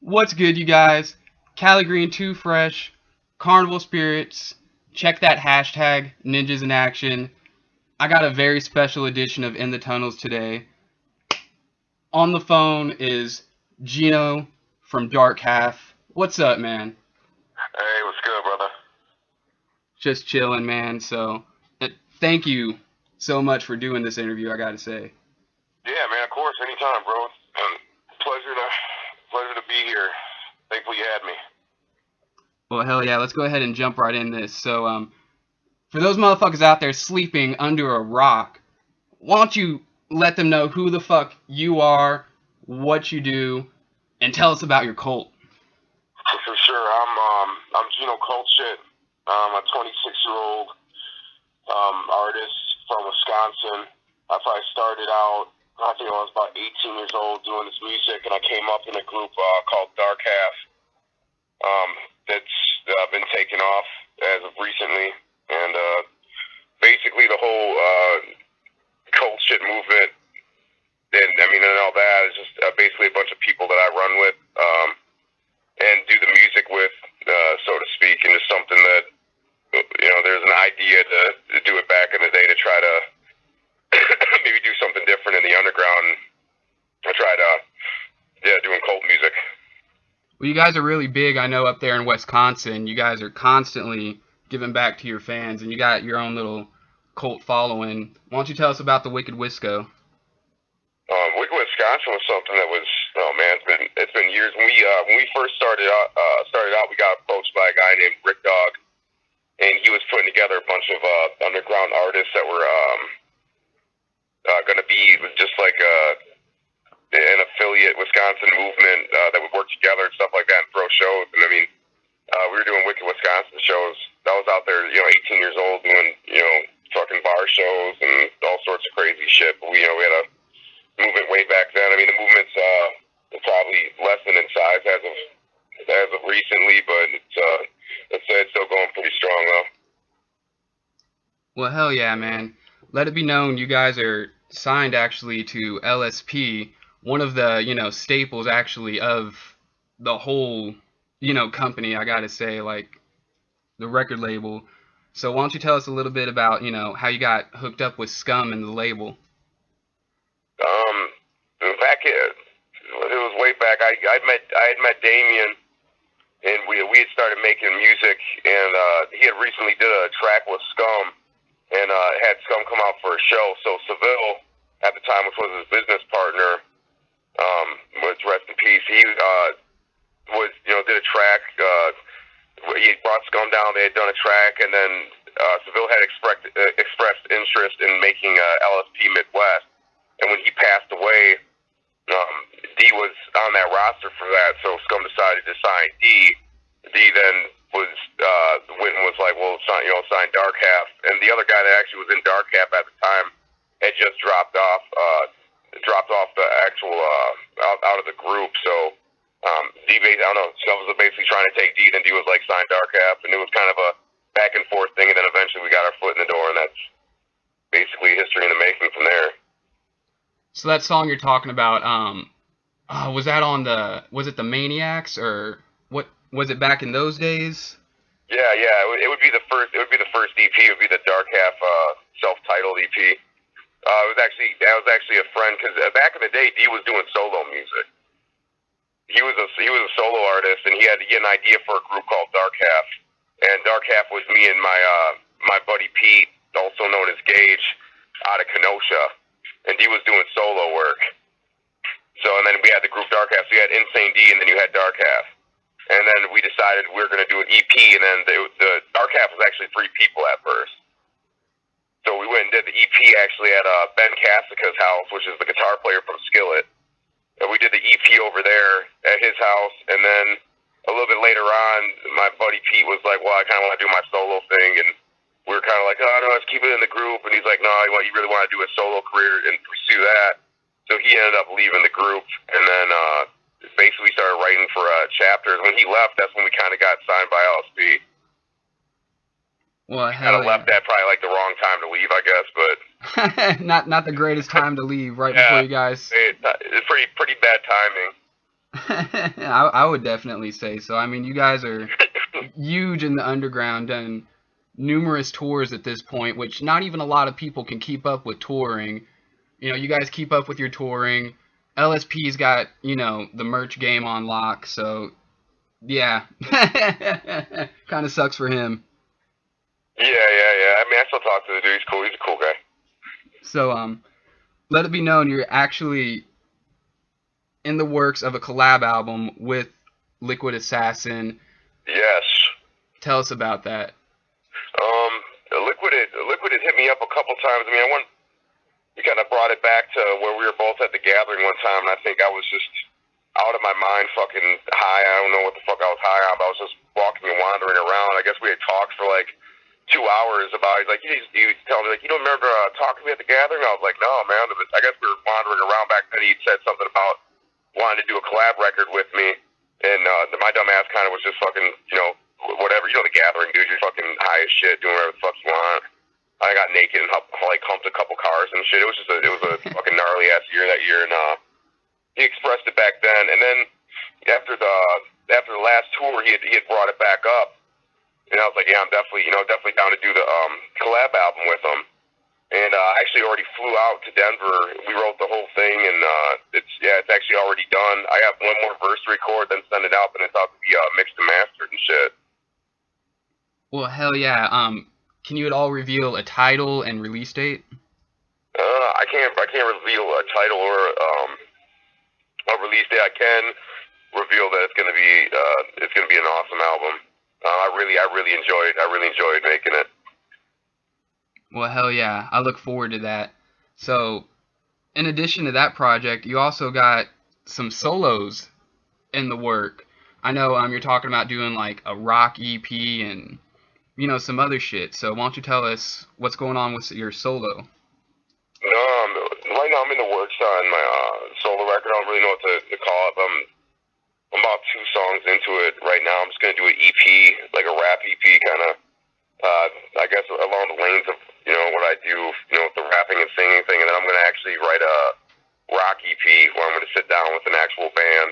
What's good, you guys? Cali Green 2 Fresh, Carnival Spirits. Check that hashtag, Ninjas in Action. I got a very special edition of In the Tunnels today. On the phone is Geno from Dark Half. What's up, man? Hey, what's good, brother? Just chilling, man. So, thank you so much for doing this interview, I gotta say. Yeah, man, of course, anytime, bro. Pleasure to be here. Thankful you had me. Well, hell yeah, let's go ahead and jump right in this. So, for those motherfuckers out there sleeping under a rock, why don't you let them know who the fuck you are, what you do, and tell us about your cult. For sure, I'm Geno Cult Shit. I'm a 26-year-old artist from Wisconsin. I probably started out, I think I was about 18 years old doing this music, and I came up in a group called Dark Half. That's been taken off as of recently, and basically the whole cult shit movement, and all that is just basically a bunch of people that I run with and do the music with, so to speak, and just something that there's an idea to do it back in the day to try to maybe do something different in the underground. I tried doing cult music. Well, you guys are really big, I know, up there in Wisconsin. You guys are constantly giving back to your fans, and you got your own little cult following. Why don't you tell us about the Wicked Wisco? Wicked Wisconsin was something that was, oh man, it's been years. When we first started out, we got approached by a guy named Rick Dog, and he was putting together a bunch of underground artists that were going to be just like an affiliate Wisconsin movement that would work together and stuff like that and throw shows. And we were doing Wicked Wisconsin shows. I was out there, 18 years old doing, fucking bar shows and all sorts of crazy shit. But we had a movement way back then. I mean, the movement's probably lessened in size as of recently, but it's still going pretty strong though. Well, hell yeah, man. Let it be known you guys are signed actually to LSP, one of the, staples actually of the whole, company, I gotta say, like the record label. So why don't you tell us a little bit about, how you got hooked up with Scum and the label? It was way back. I had met Damien, and we had started making music, and he had recently did a track with Scum, and had Scum come out for a show. So Seville, at the time, which was his business partner, which rest in peace, he did a track. He brought Scum down. They had done a track, and then Seville had expressed interest in making LSP Midwest. And when he passed away, D was on that roster for that. So Scum decided to sign D. D then went and was like, well, sign Dark Half. And the other guy that actually was in Dark Half at the time had just dropped off the actual out of the group. So D, I don't know, Scum was basically trying to take D, and D was like, sign Dark Half, and it was kind of a back and forth thing, and then eventually we got our foot in the door, and that's basically history in the making from there. So that song you're talking about, was it the Maniacs, or what was it back in those days? Yeah, it would be the first EP. It would be the Dark Half self-titled EP. That was actually a friend, because back in the day, D was doing solo music. He was a solo artist, and he had an idea for a group called Dark Half, and Dark Half was me and my buddy Pete, also known as Gage, out of Kenosha, and D was doing solo work. So, and then we had the group Dark Half. So you had Insane D, and then you had Dark Half, and then we decided we were going to do an EP, and then the Dark Half was actually 3 people at first. So we went and did the EP actually at Ben Cassica's house, which is the guitar player from Skillet. And we did the EP over there at his house, and then a little bit later on, my buddy Pete was like, well, I kind of want to do my solo thing, and we were kind of like, oh, no, let's keep it in the group, and he's like, no, you really want to do a solo career and pursue that. So he ended up leaving the group, and then basically started writing for chapters. When he left, that's when we kind of got signed by LSP. Well, kind of left at probably like the wrong time to leave, I guess, but not the greatest time to leave, right before you guys. It's pretty bad timing. I would definitely say so. I mean, you guys are huge in the underground, done numerous tours at this point, which not even a lot of people can keep up with touring. You know, you guys keep up with your touring. LSP's got, you know, the merch game on lock, so yeah. Kind of sucks for him. Yeah. I mean, I still talk to the dude. He's cool. He's a cool guy. So, let it be known you're actually in the works of a collab album with Liquid Assassin. Yes. Tell us about that. Um, Liquid had hit me up a couple times. I mean, he kind of brought it back to where we were both at the gathering one time, and I think I was just out of my mind, fucking high. I don't know what the fuck I was high on, but I was just walking and wandering around. I guess we had talked for like 2 hours about. He's like, he was telling me like, you don't remember talking to me at the gathering? I was like, no, man. I guess we were wandering around back then. He said something about wanting to do a collab record with me, and my dumb ass kind of was just fucking, whatever. You know, the gathering, dude. You're fucking high as shit, doing whatever the fuck you want. I got naked and humped a couple cars and shit. It was a fucking gnarly ass year that year, and he expressed it back then. And then after the last tour, he had brought it back up, and I was like, yeah, I'm definitely down to do the collab album with him. And I actually already flew out to Denver. We wrote the whole thing, and it's actually already done. I have one more verse to record, then send it out, and it's out to be mixed and mastered and shit. Well, hell yeah. Can you at all reveal a title and release date? I can't reveal a title or a release date. I can reveal that it's gonna be an awesome album. I really enjoyed making it. Well, hell yeah. I look forward to that. So, in addition to that project, you also got some solos in the work. I know you're talking about doing like a rock EP and some other shit. So why don't you tell us what's going on with your solo? No, right now I'm in the works on my solo record. I don't really know what to call it. But I'm about 2 songs into it right now. I'm just gonna do an EP, like a rap EP, kind of. I guess along the lanes of what I do, with the rapping and singing thing, and then I'm gonna actually write a rock EP where I'm gonna sit down with an actual band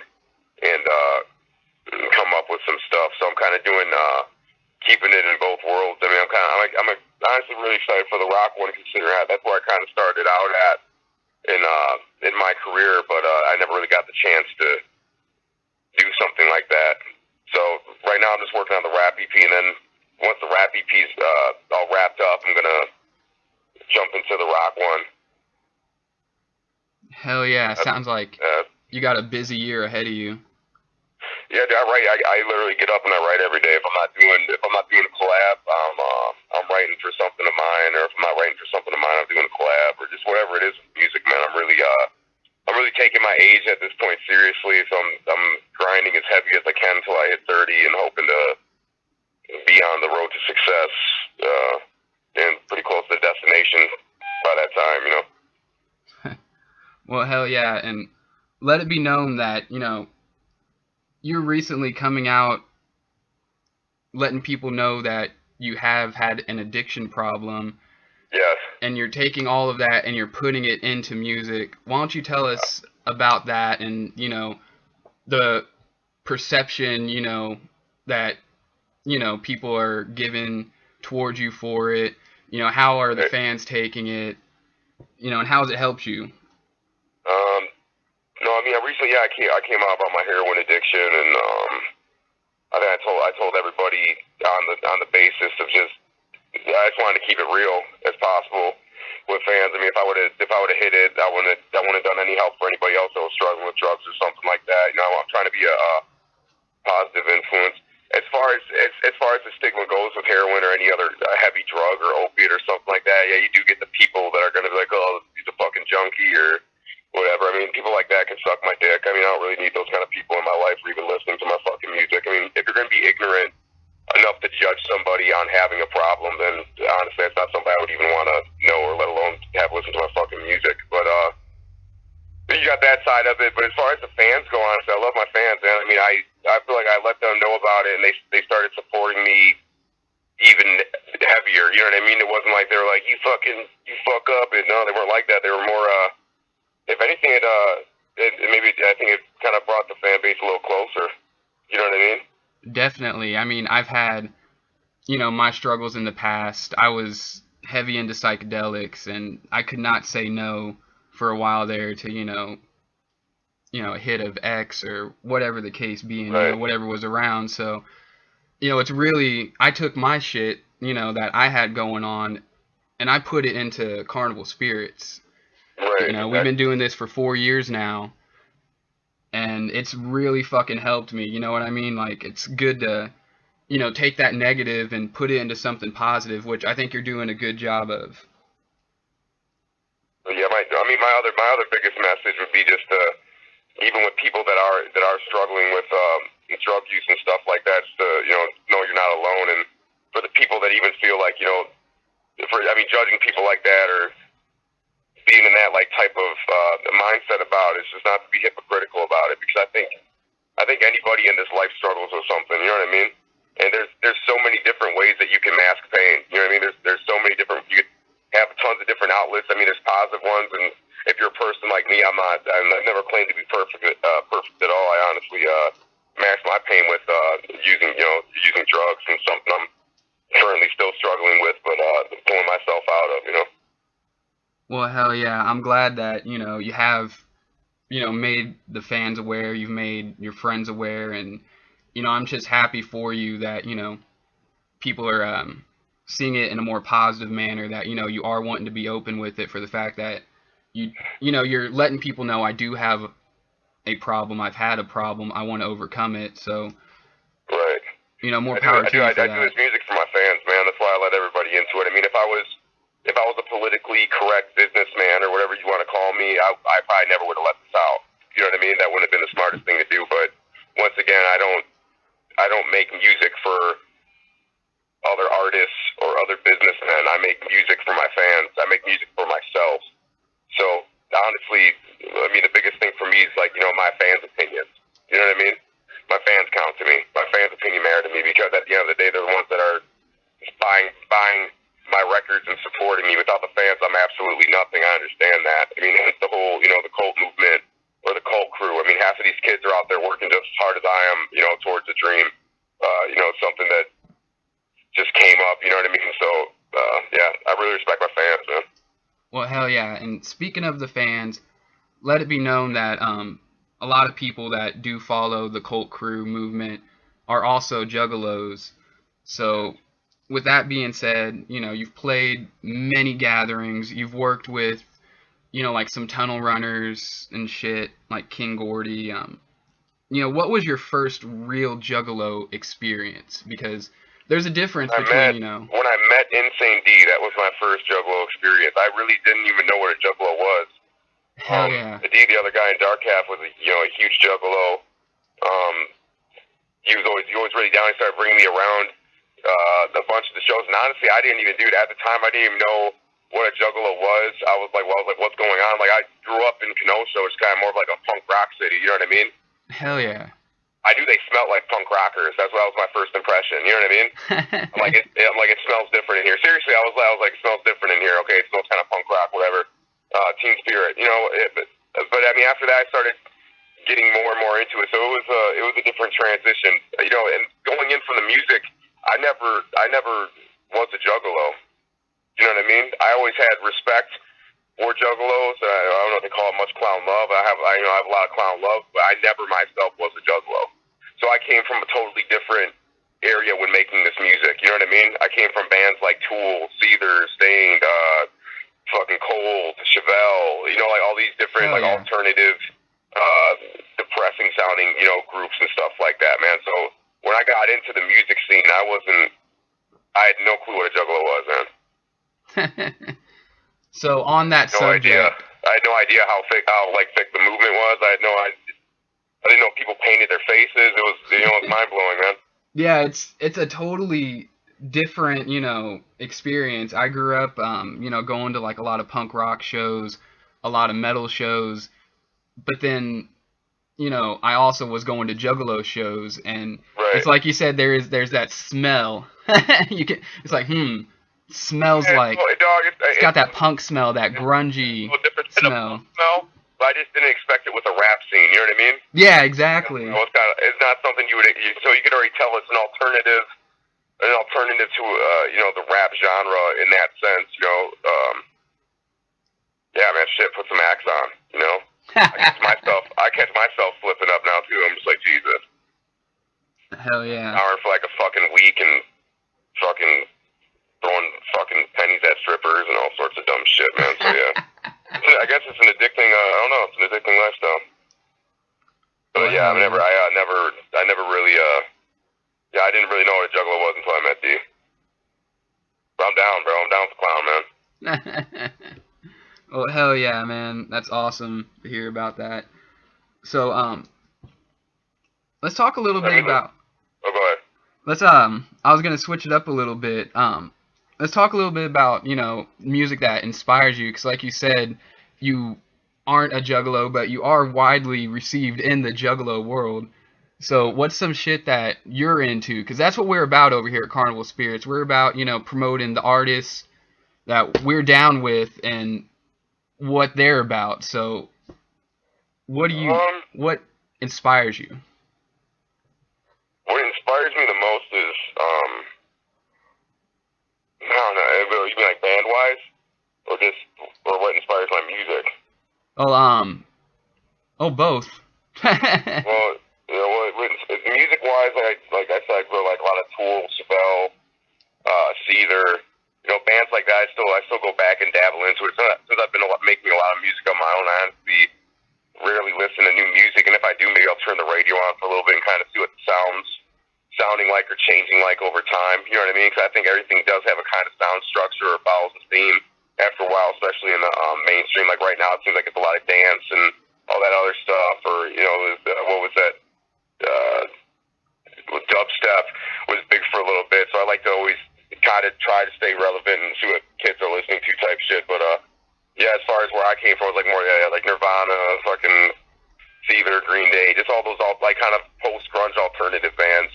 and come up with some stuff. So I'm kind of doing keeping it in both worlds. I mean, I'm honestly really excited for the rock one, considering that's where I kind of started out at in my career, but I never really got the chance to do something like that. So right now I'm just working on the rap EP, and then once the rap EP's all wrapped up, I'm gonna jump into the rock one. Hell yeah! Sounds like you got a busy year ahead of you. Yeah, dude, I write. I literally get up and I write every day. If I'm not doing a collab, I'm writing for something of mine, or if I'm not writing for something of mine, I'm doing a collab, or just whatever it is with music, man. I'm really taking my age at this point seriously. So I'm grinding as heavy as I can until I hit 30, and hoping to be on the road to success and pretty close to the destination by that time. Well, hell yeah, and let it be known that you're recently coming out, letting people know that you have had an addiction problem. Yes. And you're taking all of that and you're putting it into music. Why don't you tell us about that and, the perception, that, people are giving towards you for it? How are the fans taking it? And how has it helped you? No, I mean, I came out about my heroin addiction, and I think I told everybody on the basis of just I just wanted to keep it real as possible with fans. I mean, if I would have hit it, I wouldn't have done any help for anybody else that was struggling with drugs or something like that. I'm trying to be a positive influence. As far as the stigma goes with heroin or any other heavy drug or opiate or something like that, yeah, you do get the people that are going to be like, oh, he's a fucking junkie or whatever. I mean, people like that can suck my dick. I mean, I don't really need those kind of people in my life or even listening to my fucking music. I mean, if you're going to be ignorant enough to judge somebody on having a problem, then honestly, it's not something I would even want to know or let alone have listened to my fucking music. But you got that side of it. But as far as the fans go, honestly, I love my fans, man. I mean, I feel like I let them know about it, and they started supporting me even heavier. You know what I mean? It wasn't like they were like, you fuck up. And no, they weren't like that. They were more, if anything, maybe I think it kind of brought the fan base a little closer. You know what I mean? Definitely. I mean, I've had, my struggles in the past. I was heavy into psychedelics, and I could not say no for a while there to, a hit of X or whatever the case being, Right. whatever was around. So, it's really, I took my shit, that I had going on, and I put it into CarnivalSpirits. Right. We've been doing this for 4 years now, and it's really fucking helped me. You know what I mean? Like, it's good to, take that negative and put it into something positive, which I think you're doing a good job of. Yeah, my other biggest message would be just even with people that are struggling with drug use and stuff like that, just to know you're not alone, and for the people that even feel like judging people like that or being in that like type of mindset about it, is just not to be hypocritical about it, because I think anybody in this life struggles with something. You know what I mean? And there's so many different ways that you can mask pain. You know what I mean? There's so many different, you could have tons of different outlets. I mean, there's positive ones, and if you're a person like me, I've never claimed to be perfect at all. I honestly mask my pain with using drugs, and something I'm currently still struggling with, but pulling myself out of. Well, hell yeah. I'm glad that, you have, made the fans aware, you've made your friends aware, and, I'm just happy for you that, people are seeing it in a more positive manner, that, you are wanting to be open with it, for the fact that you're letting people know I do have a problem, I've had a problem, I want to overcome it, so, Right. More power to you for that. I do this music for my fans, man. That's why I let everybody into it. I mean, if I was a politically correct businessman or whatever you want to call me, I probably never would have let this out. You know what I mean? That wouldn't have been the smartest thing to do. But once again, I don't make music for other artists or other businessmen. I make music for my fans. I make music for myself. So honestly, I mean, the biggest thing for me is like, my fans' opinions. You know what I mean? My fans count to me. My fans' opinion matter to me, because at the end of the day, they're the ones that are just buying my records and supporting me. Without the fans, I'm absolutely nothing. I understand that. I mean, it's the whole, the cult movement or the cult crew. I mean, half of these kids are out there working just as hard as I am, towards a dream. Something that just came up. You know what I mean? So, yeah, I really respect my fans, man. Well, hell yeah. And speaking of the fans, let it be known that a lot of people that do follow the cult crew movement are also juggalos. So, with that being said, you've played many gatherings, you've worked with, like some tunnel runners and shit, like King Gordy. What was your first real juggalo experience? Because there's a difference between, When I met Insane D, that was my first juggalo experience. I really didn't even know what a juggalo was. Hell yeah. D, the other guy in Dark Half, was a huge juggalo. He was always really down. He started bringing me around a bunch of the shows, and honestly, I didn't even do it at the time. I didn't even know what a juggalo was. I was like, what's going on? Like, I grew up in Kenosha, which is kind of more of like a punk rock city. You know what I mean? Hell yeah. I knew they smelled like punk rockers. That was my first impression. You know what I mean? I'm like, it smells different in here. Seriously, I was like, it smells different in here. Okay, it smells kind of punk rock, whatever. Teen Spirit, but I mean, after that, I started getting more and more into it. So it was a different transition, and going in from the music, I never was a juggalo. You know what I mean? I always had respect for juggalos. I don't know if they call it much clown love. I have a lot of clown love, but I never myself was a juggalo. So I came from a totally different area when making this music. You know what I mean? I came from bands like Tool, Seether, Stained, fucking Cold, Chevelle, like all these different alternative, depressing sounding, groups and stuff like that, man. So when I got into the music scene, I had no clue what a juggalo was, man. So on that subject, I had no idea how thick the movement was. I didn't know people painted their faces. It was, it was mind blowing, man. Yeah, it's a totally different, experience. I grew up, going to like a lot of punk rock shows, a lot of metal shows, but then, I also was going to juggalo shows, and it's like you said, there's that smell. It's like, smells like, it's got that punk smell, that grungy smell. but I just didn't expect it with a rap scene. You know what I mean? Yeah, exactly. You know, it's not something you would. So you could already tell it's an alternative to you know, the rap genre in that sense. You know, yeah, man, shit, put some acts on. You know, I catch myself flipping up now too. I'm just like, Jesus. Hell yeah. Hour for like a fucking week and fucking throwing fucking pennies at strippers and all sorts of dumb shit, man. So yeah, I guess it's an addicting. I don't know, it's an addicting lifestyle. But Well, yeah, hell yeah. I never really, yeah, I didn't really know what a juggalo was until I met D. But I'm down, bro. I'm down with the clown, man. Well, hell yeah, man. That's awesome to hear about that. So, let's talk a little bit about. Oh, go ahead. Let's I was gonna switch it up a little bit. Let's talk a little bit about, you know, music that inspires you, because like you said, you aren't a juggalo, but you are widely received in the juggalo world. So what's some shit that you're into? Because that's what we're about over here at Carnival Spirits. We're about, you know, promoting the artists that we're down with and what they're about. So what what inspires you? What inspires me the most is, I don't know, you mean like band wise, or what inspires my music? Oh, both. Well, you know, music wise, like I said, I grow like a lot of Tool, Spell, Seether, you know, bands like that. I still go back and dabble into it. Since I've been making a lot of music on my own, I honestly rarely listen to new music, and if I do, maybe I'll turn the radio on for a little bit and kind of see what the sounding like or changing like over time. You know what I mean? Because I think everything does have a kind of sound structure or follows a theme after a while, especially in the mainstream. Like right now, it seems like it's a lot of dance and all that other stuff, or you know, what was that? Dubstep was big for a little bit, so I like to always kind of try to stay relevant and see what kids are listening to type shit. But yeah, as far as where I came from, it was like more like Nirvana, fucking Seether, Green Day, just all those like kind of post grunge alternative bands.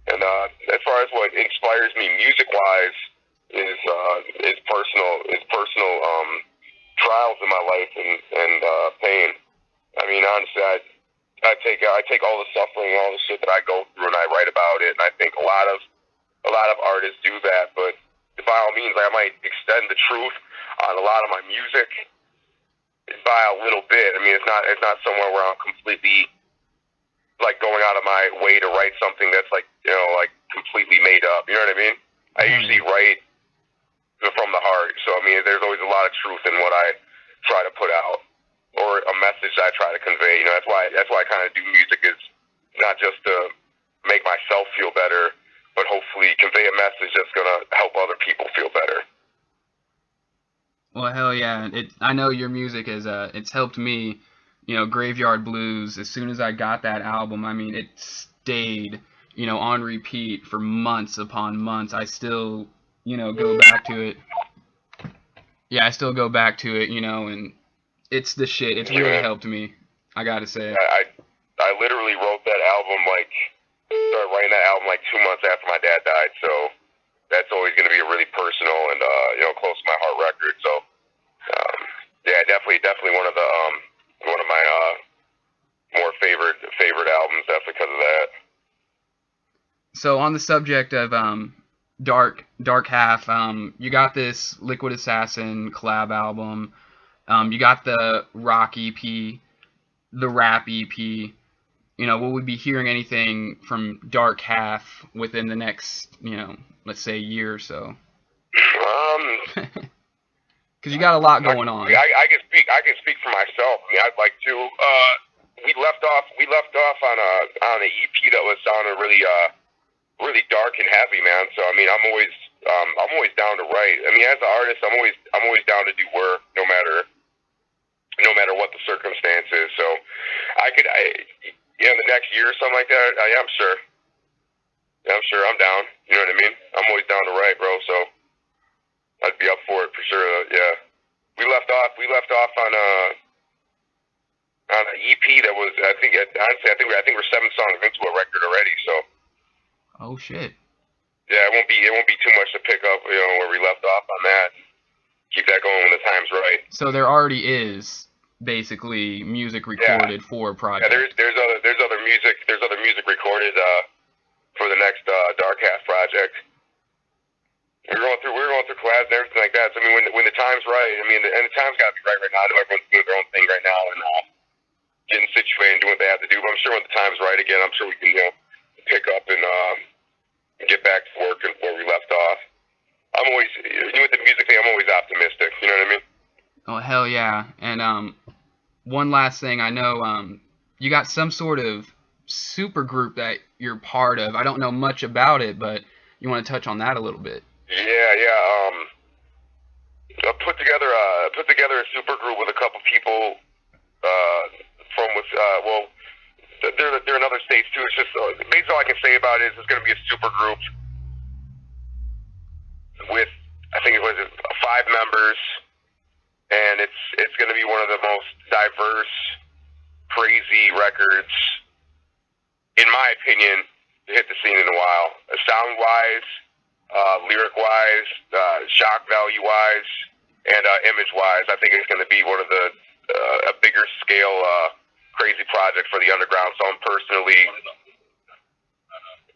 And as far as what inspires me music wise is personal trials in my life and pain. I mean, honestly, I take all the suffering, all the shit that I go through, and I write about it. And I think a lot of artists do that. But by all means, I might extend the truth on a lot of my music by a little bit. I mean, it's not somewhere where I'm completely like going out of my way to write something that's like, you know, like completely made up. You know what I mean? I usually write from the heart. So I mean, there's always a lot of truth in what I try to put out, or a message that I try to convey. You know, that's why I kind of do music, is not just to make myself feel better, but hopefully convey a message that's gonna help other people feel better. Well, hell yeah! I know your music is it's helped me. You know, Graveyard Blues. As soon as I got that album, I mean, it stayed, you know, on repeat for months upon months. I still, you know, go back to it. Yeah, I still go back to it, you know, and it's the shit. It's really helped me, I gotta say. I literally wrote that album, started writing that album like 2 months after my dad died. So that's always going to be a really personal and you know, close to my heart record. So yeah, definitely one of my more favorite albums, definitely because of that. So on the subject of Dark Half, you got this Liquid Assassin collab album. You got the rock EP, the rap EP. You know, will we be hearing anything from Dark Half within the next, you know, let's say year or so? Because you got a lot going on. I can speak for myself. I mean, I'd like to. We left off on an EP that was sounding really dark and heavy, man. So I mean, I'm always down to write. I mean, as an artist, I'm always down to do work, no matter what the circumstances. So in the next year or something like that, I'm sure. Yeah, I'm sure. I'm down. You know what I mean? I'm always down to write, bro. So I'd be up for it for sure. Yeah. We left off on an EP that was, I think we're 7 songs into a record already. So. Oh shit. Yeah, it won't be too much to pick up, where we left off on that. Keep that going when the time's right. So there already is basically music recorded for a Yeah, project. there's other music recorded for the next Dark Half project. We're going through collabs and everything like that. So I mean, when the time's right, I mean, and the time's got to be right now. I know everyone's doing their own thing right now and getting situated and doing what they have to do. But I'm sure when the time's right again, I'm sure we can pick up and get back to work and where we left off. I'm always with the music thing. I'm always optimistic. You know what I mean? Oh hell yeah! And one last thing, I know you got some sort of super group that you're part of. I don't know much about it, but you want to touch on that a little bit? Yeah. I put together a super group with a couple people from they're in other states too. It's just basically all I can say about it is it's going to be a super group with I think it was 5 members, and it's going to be one of the most diverse, crazy records, in my opinion, to hit the scene in a while. Sound wise, lyric wise, shock value wise, and image wise, I think it's going to be one of the a bigger scale crazy project for the underground. So I'm personally,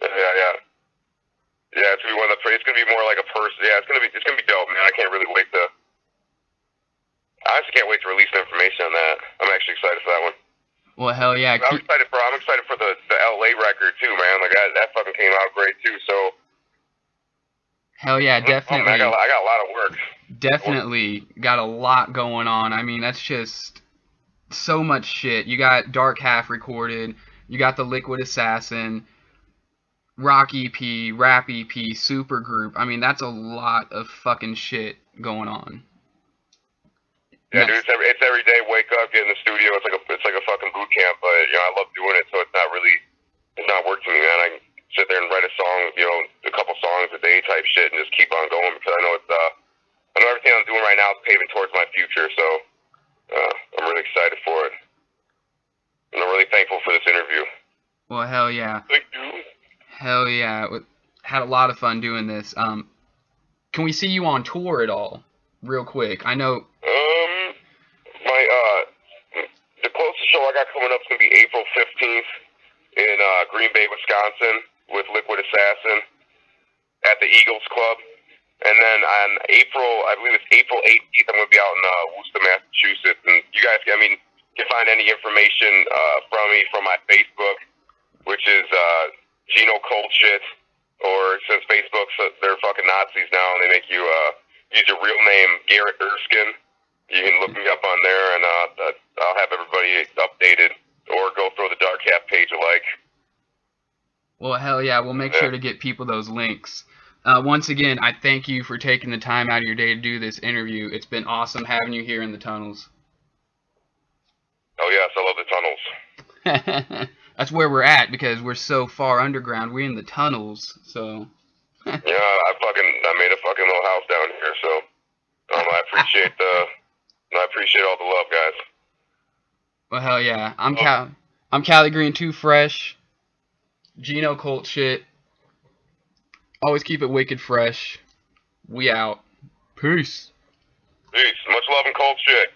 yeah, it's gonna be one of the. It's gonna be more like a person. Yeah, it's gonna be dope, man. I can't really wait to. I honestly can't wait to release the information on that. I'm actually excited for that one. Well, hell yeah! I'm excited for the LA record too, man. Like that fucking came out great too. So. Hell yeah, definitely. I got a lot of work. Definitely got a lot going on. I mean, that's just so much shit. You got Dark Half recorded. You got the Liquid Assassin, Rock EP, Rap EP, Super Group. I mean, that's a lot of fucking shit going on. Yeah, dude, it's every day. Wake up, get in the studio. It's like a fucking boot camp. But I love doing it. So it's not work to me, man. I can sit there and write a song, a couple songs a day type shit, and just keep on going because I know everything I'm doing right now is paving towards my future. So I'm really excited for it, and I'm really thankful for this interview. Well, hell yeah. Thank you. Hell yeah. Had a lot of fun doing this. Can we see you on tour at all? Real quick. I know. The closest show I got coming up is gonna be April 15th in Green Bay, Wisconsin, with Liquid Assassin at the Eagles Club, and then on I believe it's April 18th, I'm gonna be out in Worcester, Massachusetts. And you guys, can find any information from me from my Facebook, which is Geno Cold Shit, or since Facebook's they're fucking Nazis now and they make you use your real name, Garrett Erskine. You can look me up on there, and I'll have everybody updated, or go through the Dark Half page alike. Well, hell yeah, we'll make sure to get people those links. Once again, I thank you for taking the time out of your day to do this interview. It's been awesome having you here in the tunnels. Oh yes, I love the tunnels. That's where we're at because we're so far underground. We're in the tunnels, so. Yeah, I made a fucking little house down here, so I appreciate all the love, guys. Well, hell yeah. I'm Cali Green Too Fresh. Geno Colt Shit. Always keep it wicked fresh. We out. Peace. Peace. Much love and cold shit.